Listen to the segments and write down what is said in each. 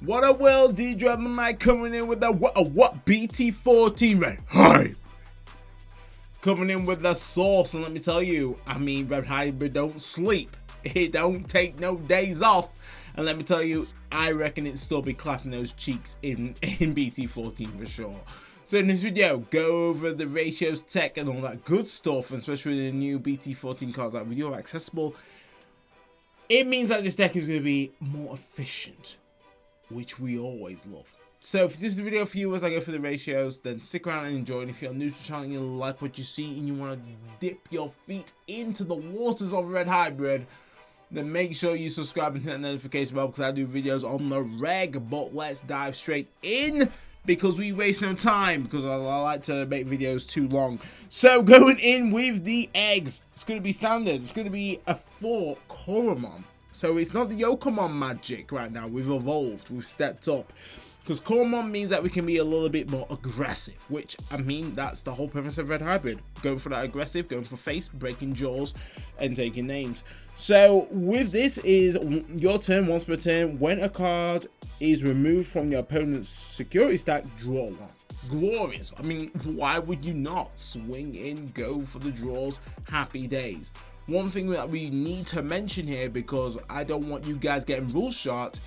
What a world, D-Dragon coming in with the what BT14 Red Hybrid. Coming in with the sauce, and let me tell you, I mean, Red Hybrid don't sleep. It don't take no days off. And let me tell you, I reckon it still be clapping those cheeks in BT14 for sure. So in this video, go over the ratios, tech, and all that good stuff, especially with the new BT14 cards that we do have accessible. It means that this deck is going to be more efficient, which we always love. So if this is a video for you as I go through the ratios, then stick around and enjoy. And if you're new to the channel and you like what you see and you want to dip your feet into the waters of Red Hybrid, then make sure you subscribe and hit that notification bell, because I do videos on the reg. But let's dive straight in, because we waste no time, because I like to make videos too long. So going in with the eggs, it's going to be standard. It's going to be a 4 Koromon. So it's not the Yokomon magic right now. We've evolved. We've stepped up. Because Koromon means that we can be a little bit more aggressive, which, I mean, that's the whole premise of Red Hybrid. Going for that aggressive, going for face, breaking jaws, and taking names. So with this is your turn, once per turn. When a card is removed from your opponent's security stack, draw one. Glorious. I mean, why would you not swing in, go for the draws? Happy days. One thing that we need to mention here, because I don't want you guys getting rule shot,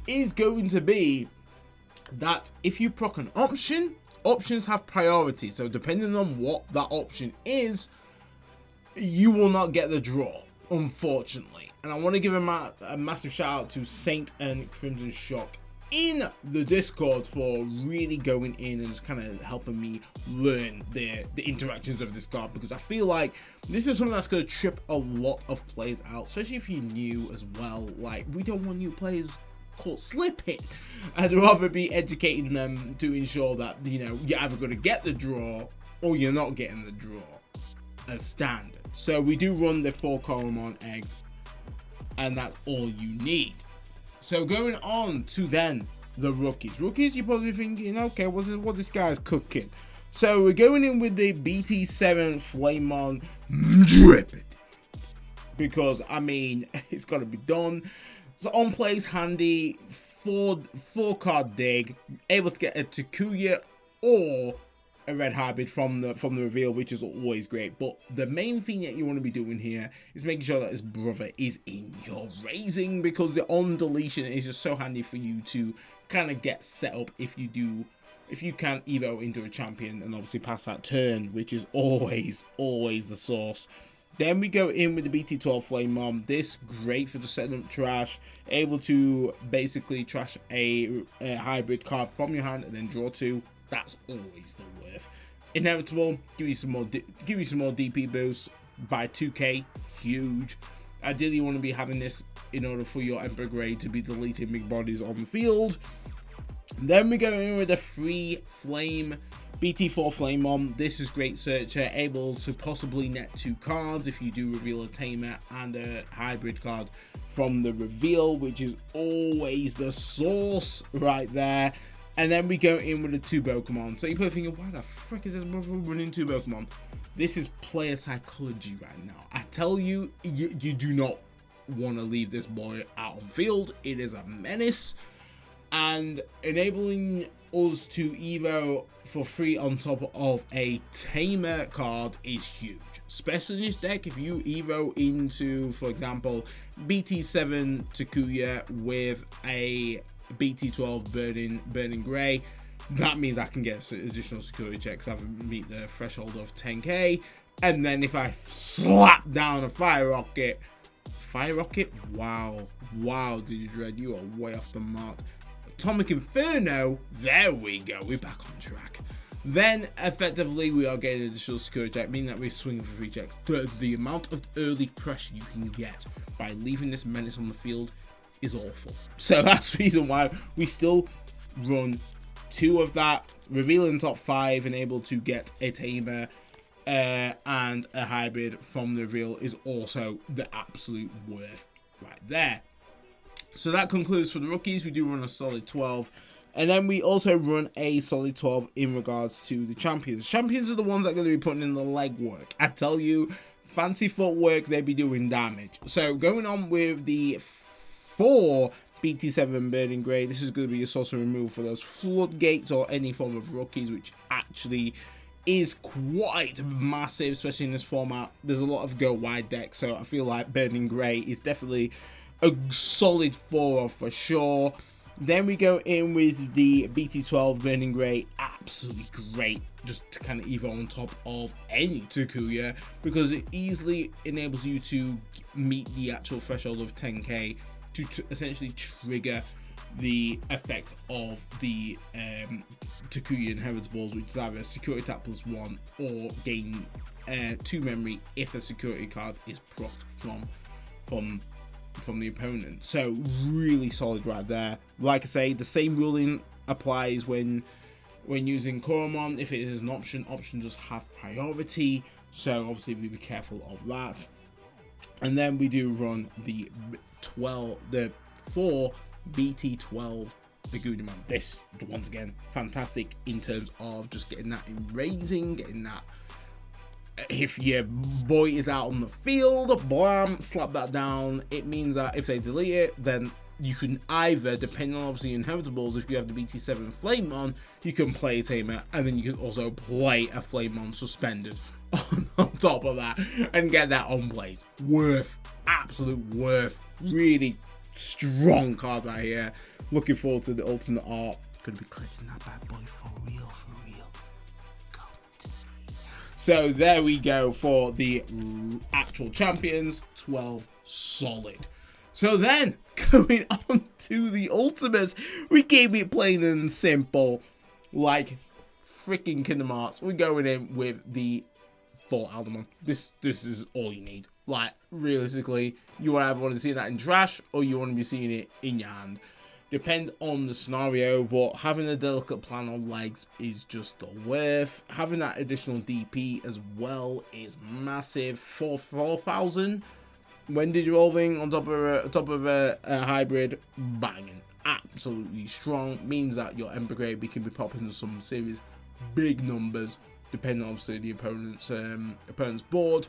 is going to be that if you proc an option, options have priority. So depending on what that option is, you will not get the draw, unfortunately. And I want to give a massive shout out to Saint and Crimson Shock in the Discord for really going in and just kind of helping me learn the interactions of this card, because I feel like this is something that's going to trip a lot of players out, especially if you're new as well. Like, we don't want new players caught slipping. I'd rather be educating them to ensure that, you know, you're either going to get the draw or you're not getting the draw as standard. So we do run the 4 Koromon eggs, and that's all you need. So going on to then the rookies. Rookies, you're probably thinking, okay, what this guy's cooking. So we're going in with the BT7 Flamemon Dripping, because I mean, it's got to be done. So on plays handy, 4 card dig, able to get a Takuya or a Red Hybrid from the reveal, which is always great. But the main thing that you want to be doing here is making sure that his brother is in your raising, because the on deletion is just so handy for you to kind of get set up if you can evo into a champion and obviously pass that turn, which is always the source. Then we go in with the BT12 Flamemon. This great for just setting up trash, able to basically trash a hybrid card from your hand and then draw 2. That's always the worth. Inevitable, give you some more DP boosts by 2k, huge. Ideally, you want to be having this in order for your Emperor grade to be deleting big bodies on the field. Then we go in with the free flame BT4 Flamemon. This is great searcher, able to possibly net 2 cards if you do reveal a Tamer and a hybrid card from the reveal, which is always the source right there. And then we go in with the 2 Pokemon. So you're probably thinking, why the frick is this brother running 2 Pokemon? This is player psychology right now. I tell you, you do not want to leave this boy out on field. It is a menace, and enabling us to evo for free on top of a Tamer card is huge, especially in this deck. If you evo into, for example, BT7 Takuya with a BT12 Burning Grey, that means I can get additional security checks. I meet the threshold of 10k, and then if I slap down a Fire Rocket, wow, Digidread, you are way off the mark. Atomic Inferno, there we go, we're back on track. Then effectively we are getting additional security check, meaning that we're swinging for free checks. The amount of early pressure you can get by leaving this menace on the field is awful. So that's the reason why we still run 2 of that, revealing top 5 and able to get a Tamer and a hybrid from the reveal is also the absolute worth right there. So that concludes for the rookies. We do run a solid 12, and then we also run a solid 12 in regards to the champions. Champions are the ones that are going to be putting in the legwork. I tell you, fancy footwork, they be doing damage. So going on with the 4 BT7 Burning Grey, this is going to be a source of removal for those floodgates or any form of rookies, which actually is quite massive, especially in this format. There's a lot of go wide decks, so I feel like Burning Grey is definitely a solid 4 for sure. Then we go in with the BT12 Burning Grey, absolutely great, just to kind of evo on top of any Takuya, because it easily enables you to meet the actual threshold of 10k to essentially trigger the effect of the Takuya Inheritables, which is either security tap +1 or gain 2 memory if a security card is procced from the opponent. So really solid right there. Like I say, the same ruling applies when using Koromon. If it is an option does have priority, so obviously be careful of that. And then we do run the 4 BT12 the Digimon. This, once again, fantastic in terms of just getting that in raising, getting that. If your boy is out on the field, blam, slap that down. It means that if they delete it, then you can either, depending on obviously inheritables, if you have the BT7 Flamemon, you can play a Tamer, and then you can also play a Flamemon suspended on top of that, and get that on plays. Worth, absolute worth. Really strong card right here. Looking forward to the alternate art. Gonna be collecting that bad boy for real, for real. Come to me. So there we go for the actual champions. 12 solid. So then, going on to the ultimates, we keep it plain and simple, like freaking Kingdom Hearts. We're going in with the 4 Aldemon. This is all you need. Like, realistically, you either want to see that in trash or you want to be seeing it in your hand. Depend on the scenario, but having a delicate plan on legs is just the worth. Having that additional DP as well is massive. 4,000 when digivolving on top of a hybrid, banging, absolutely strong. Means that your Ember Grade can be popping into some serious big numbers, depending on obviously the opponent's board.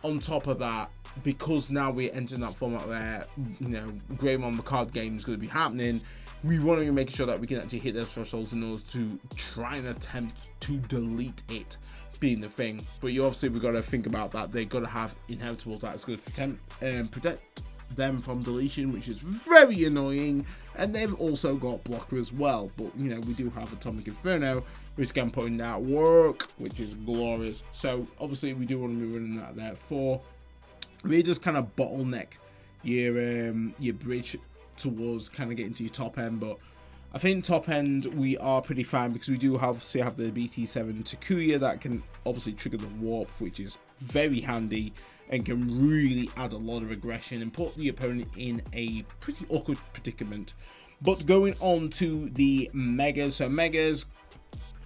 On top of that, because now we're entering that format where, you know, Greymon the card game is going to be happening, we want to be making sure that we can actually hit those thresholds in order to try and attempt to delete it, being the thing. But you obviously, we've got to think about that. They've got to have inheritables that's going to protect them from deletion, which is very annoying. And they've also got blocker as well. But, you know, we do have Atomic Inferno, which can put in that work, which is glorious. So obviously we do want to be running that there for really just kind of bottleneck your bridge towards kind of getting to your top end. But I think top end we are pretty fine, because we do have the BT7 Takuya that can obviously trigger the warp, which is very handy and can really add a lot of aggression and put the opponent in a pretty awkward predicament. But going on to the Megas, so Megas,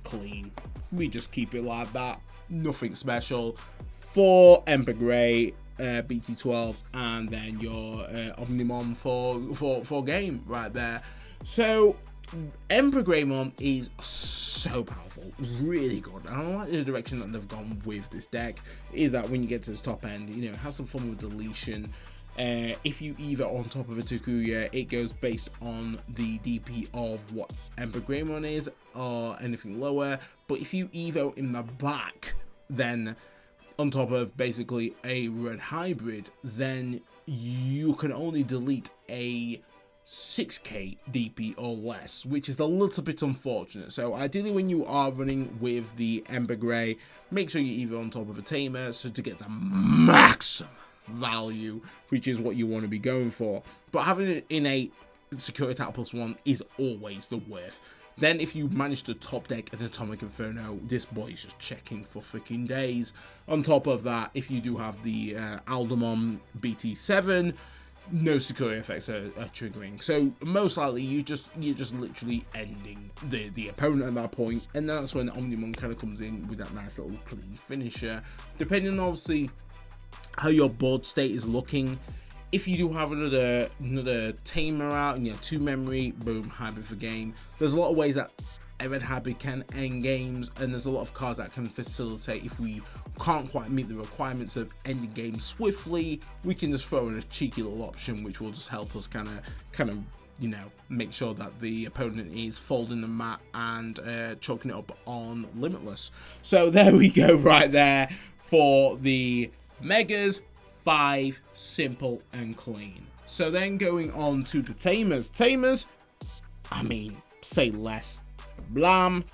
clean. We just keep it like that, nothing special. 4 Ember Grey, BT12, and then your Omnimon for game right there. So Emperor Greymon is so powerful, really good, and I like the direction that they've gone with this deck. Is that when you get to the top end, you know, it has some form of deletion. If you either on top of a Takuya, it goes based on the DP of what Emperor Greymon is, or anything lower. But if you evo in the back, then on top of basically a red hybrid, then you can only delete a 6k DP or less, which is a little bit unfortunate. So ideally, when you are running with the Ember Grey, make sure you either on top of a Tamer, so to get the maximum value, which is what you want to be going for. But having an innate security tap +1 is always the worth. Then if you manage to top deck an Atomic Inferno, this boy is just checking for freaking days. On top of that, if you do have the Aldemon BT7, no security effects are triggering, so most likely you're just literally ending the opponent at that point, and that's when Omnimon kind of comes in with that nice little clean finisher. Depending on obviously how your board state is looking, if you do have another Tamer out and you have 2 memory, boom, hybrid for game. There's a lot of ways that a red hybrid can end games, and there's a lot of cards that can facilitate. If we can't quite meet the requirements of ending games swiftly, we can just throw in a cheeky little option which will just help us kind of you know, make sure that the opponent is folding the mat and choking it up on Limitless. So there we go right there for the Megas. 5, simple and clean. So then going on to the Tamers. Tamers, I mean, say less. Blam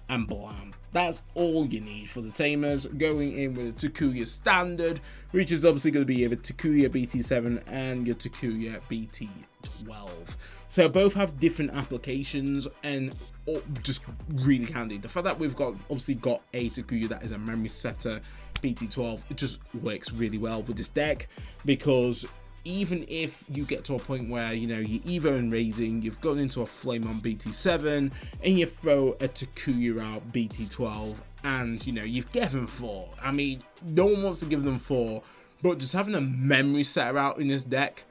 and blam. That's all you need for the Tamers. Going in with a Takuya standard, which is obviously going to be your Takuya BT7 and your Takuya BT12. So both have different applications and just really handy. The fact that we've obviously got a Takuya that is a memory setter BT12, it just works really well with this deck, because even if you get to a point where, you know, you're Evo and raising, you've gone into a flame on BT7 and you throw a Takuya out BT12 and, you know, you've given 4. I mean, no one wants to give them 4, but just having a memory setter out in this deck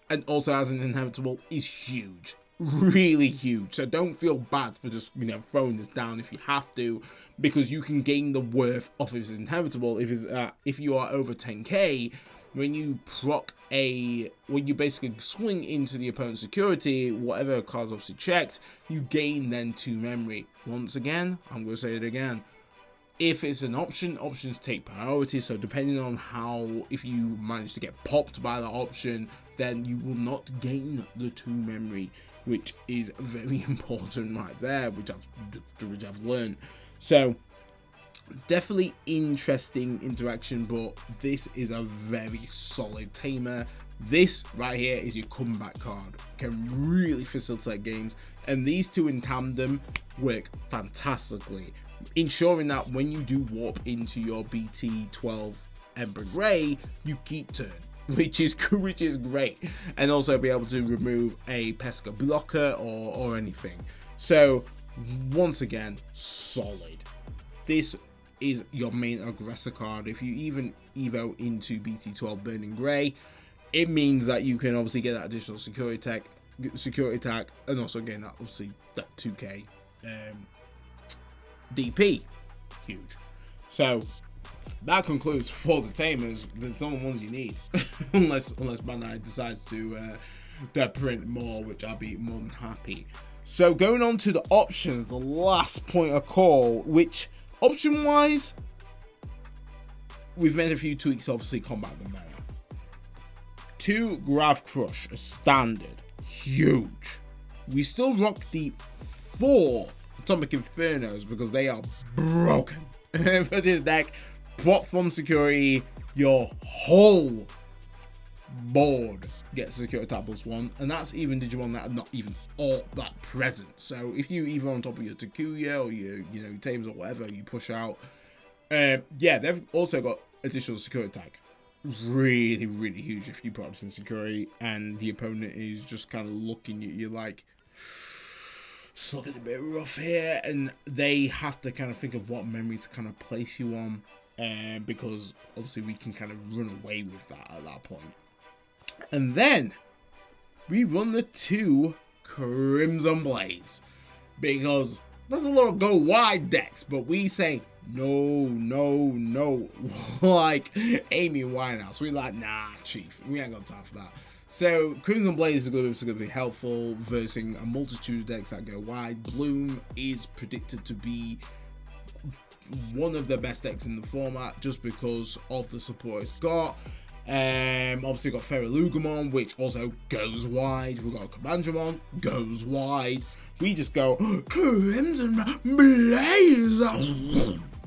and also as an inevitable is huge. Really huge. So don't feel bad for just, you know, throwing this down if you have to, because you can gain the worth of its inevitable if you are over 10k. When you proc when you basically swing into the opponent's security, whatever card's obviously checked, you gain then 2 memory. Once again, I'm going to say it again. If it's an option, options take priority. So depending on if you manage to get popped by the option, then you will not gain the 2 memory, which is very important right there, which I've learned. So definitely interesting interaction, but this is a very solid Tamer. This right here is your comeback card, can really facilitate games, and these two in tandem work fantastically, ensuring that when you do warp into your BT12 Ember Grey, you keep turn, which is great, and also be able to remove a Pesca blocker or anything. So once again, solid. This is your main aggressor card. If you even evo into BT12 Burning Grey, it means that you can obviously get that additional security attack, and also gain that obviously that 2k DP. Huge. So that concludes for the Tamers. There's some ones you need, unless Bandai decides to print more, which I'll be more than happy. So going on to the options, the last point of call, which option wise, we've made a few tweaks, obviously combat the meta. 2 Grav Crush, a standard, huge. We still rock the 4 Atomic Infernos because they are broken. For this deck, prop from security, your whole board gets security attack +1, and that's even Digimon that are not even all that present. So if you either on top of your Takuya or your Tamers or whatever you push out, yeah, they've also got additional security attack. Really huge if you prop in security and the opponent is just kind of looking at you like, it's looking a bit rough here, and they have to kind of think of what memory to kind of place you on, because obviously we can kind of run away with that at that point. And then we run the 2 Crimson Blaze, because there's a lot of go wide decks, but we say no, like Amy Winehouse. We like, nah, chief, we ain't got time for that. So Crimson Blaze is going to be helpful versus a multitude of decks that go wide. Bloom is predicted to be one of the best decks in the format just because of the support it's got. Obviously got Feralugumon, which also goes wide. We've got Kabandramon, goes wide. We just go Crimson Blaze,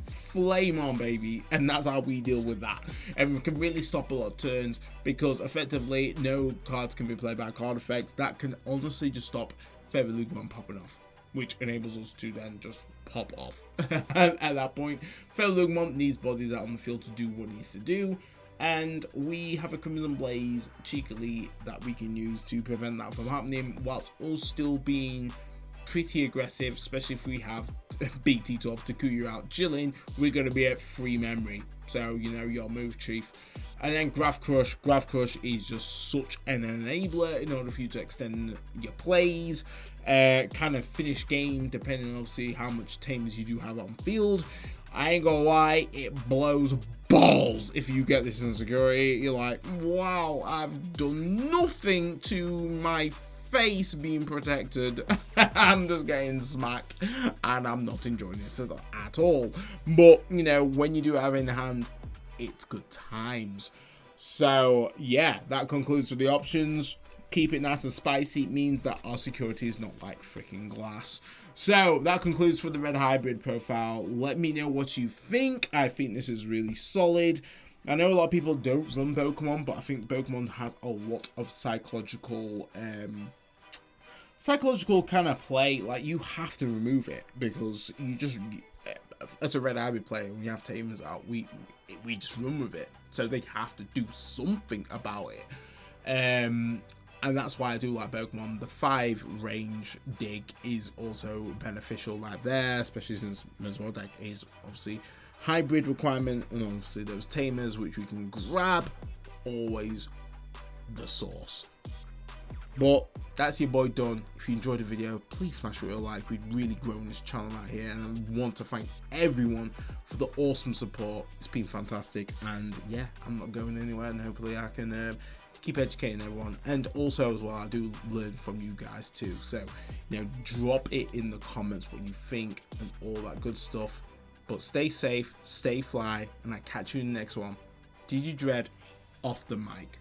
flame on, baby, and that's how we deal with that. And we can really stop a lot of turns because effectively no cards can be played by card effects. That can honestly just stop Feralugumon popping off, which enables us to then just pop off. At that point, Feralugumon needs bodies out on the field to do what it needs to do. And we have a Crimson Blaze cheekily that we can use to prevent that from happening, whilst us still being pretty aggressive, especially if we have BT12 Takuya out chilling. We're going to be at 3 memory. So, you know, your move, chief. And then Grav Crush. Grav Crush is just such an enabler in order for you to extend your plays, kind of finish game, depending on obviously how much Tamers you do have on field. I ain't gonna lie, it blows balls if you get this insecurity. You're like, wow, I've done nothing to my face being protected. I'm just getting smacked and I'm not enjoying it at all. But, you know, when you do have it in hand, it's good times. So, yeah, that concludes with the options. Keep it nice and spicy. It means that our security is not like freaking glass. So that concludes for the red hybrid profile. Let me know what you think. I think this is really solid. I know a lot of people don't run Pokemon, but I think Pokemon has a lot of psychological kind of play. Like, you have to remove it because you just, as a red hybrid player, when you have Tamers out, we just run with it. So they have to do something about it. And that's why I do like Pokemon. The 5 range dig is also beneficial like there, especially since Mesmer deck is obviously hybrid requirement, and obviously those Tamers which we can grab, always the source. But that's your boy done. If you enjoyed the video, please smash it with a like. We've really grown this channel out here, and I want to thank everyone for the awesome support. It's been fantastic, and yeah, I'm not going anywhere, and hopefully I can keep educating everyone. And also as well, I do learn from you guys too. So, you know, drop it in the comments what you think and all that good stuff. But stay safe, stay fly, and I catch you in the next one. Digidread off the mic.